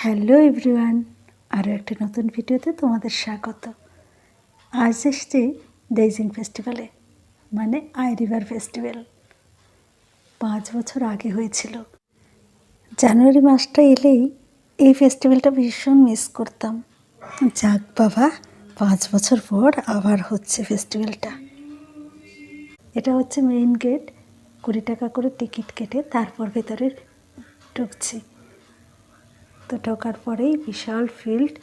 Hello everyone, আরও একটি নতুন ভিডিওতে তোমাদের স্বাগত। আজ এসছি ডেইজিং ফেস্টিভ্যালে, মানে আই রিভার ফেস্টিভ্যাল। 5 বছর আগে হয়েছিল। জানুয়ারি মাসটা এলেই এই ফেস্টিভ্যালটা ভীষণ মিস করতাম। যাক বাবা, 5 বছর পর আবার হচ্ছে ফেস্টিভ্যালটা। এটা হচ্ছে মেইন গেট। 20 টাকা করে টিকিট কেটে তারপর ভেতরে ঢুকছি। তো ঢোকার পরেই বিশাল ফিল্ড,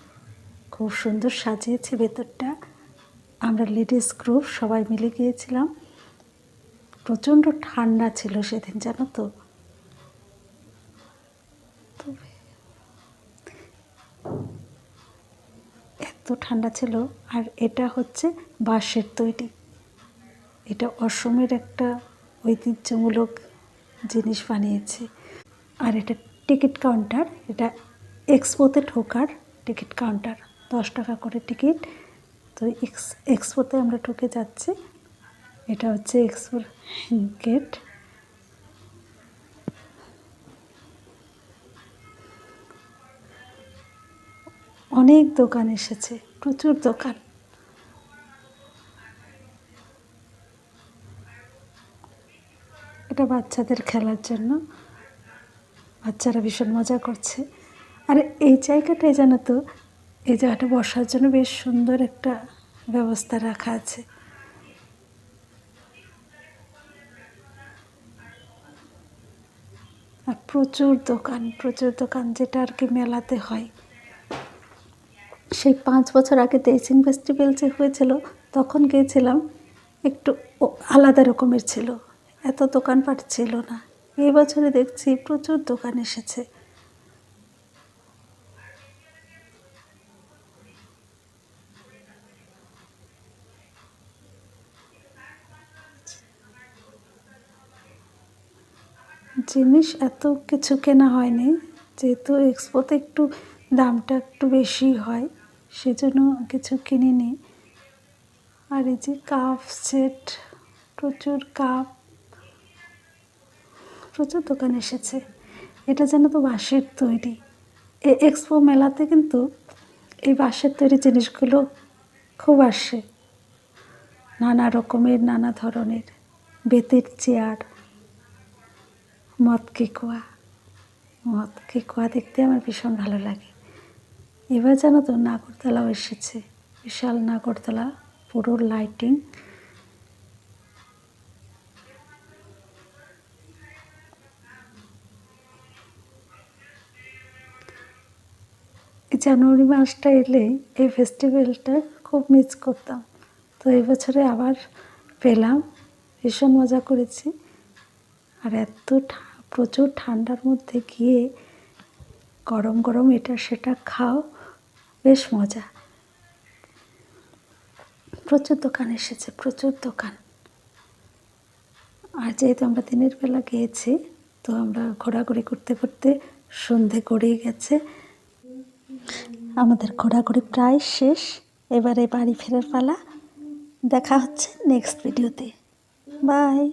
খুব সুন্দর সাজিয়েছে ভেতরটা। আমরা লেডিস গ্রুপ সবাই মিলে গিয়েছিলাম। প্রচণ্ড ঠান্ডা ছিল সেদিন, জানো তো। এত ঠান্ডা ছিল। আর এটা হচ্ছে বাঁশের তৈরি। এটা অসমের একটা ঐতিহ্যমূলক জিনিস বানিয়েছে। আর এটা টিকিট কাউন্টার। এটা এক্সপোতে ঢোকার টিকিট কাউন্টার। 10 টাকা করে টিকিট। তো এক্সপোতে আমরা ঢুকে যাচ্ছি। এটা হচ্ছে এক্সপোর গেট। অনেক দোকান এসেছে, প্রচুর দোকান। এটা বাচ্চাদের খেলার জন্য, বাচ্চারা ভীষণ মজা করছে। আর এই জায়গাটায় জানো তো, এই জায়গাটা বসার জন্য বেশ সুন্দর একটা ব্যবস্থা রাখা আছে। আর প্রচুর দোকান, যেটা আর কি মেলাতে হয়। সেই 5 বছর আগে ডেইজিং ফেস্টিভ্যাল যে হয়েছিল, তখন গিয়েছিলাম, একটু আলাদা রকমের ছিল, এত দোকানপাট ছিল না। এই বছরে দেখছি প্রচুর দোকান এসেছে। জিনিস এত কিছু কেনা হয়নি, যেহেতু এক্সপোতে একটু দামটা একটু বেশি হয়, সেজন্য কিছু কিনিনি। আর এই যে কাপ সেট, প্রচুর কাপ, প্রচুর দোকান এসেছে। এটা যেন তো বাঁশের তৈরি। এই এক্সপো মেলাতে কিন্তু এই বাঁশের তৈরি জিনিসগুলো খুব আসে। নানা রকমের, নানা ধরনের বেতের চেয়ার, মদ কেকুয়া দেখতে আমার ভীষণ ভালো লাগে। এবার জানো তো নাগরদোলাও এসেছে, বিশাল নাগরদোলা, পুরো লাইটিং। জানুয়ারি মাসটা এলে এই ফেস্টিভ্যালটা খুব মিস করতাম। তো এই বছরে আবার পেলাম, ভীষণ মজা করেছি। আর প্রচুর ঠান্ডার মধ্যে গিয়ে গরম গরম এটা সেটা খাও, বেশ মজা। প্রচুর দোকান এসেছে, প্রচুর দোকান। আর যেহেতু আমরা দিনের বেলা গিয়েছি, তো আমরা ঘোরাঘুরি করতে করতে সন্ধে গড়িয়ে গেছে। আমাদের ঘোরাঘুরি প্রায় শেষ। এবারে বাড়ি ফেরার পালা। দেখা হচ্ছে নেক্সট ভিডিওতে। বাই।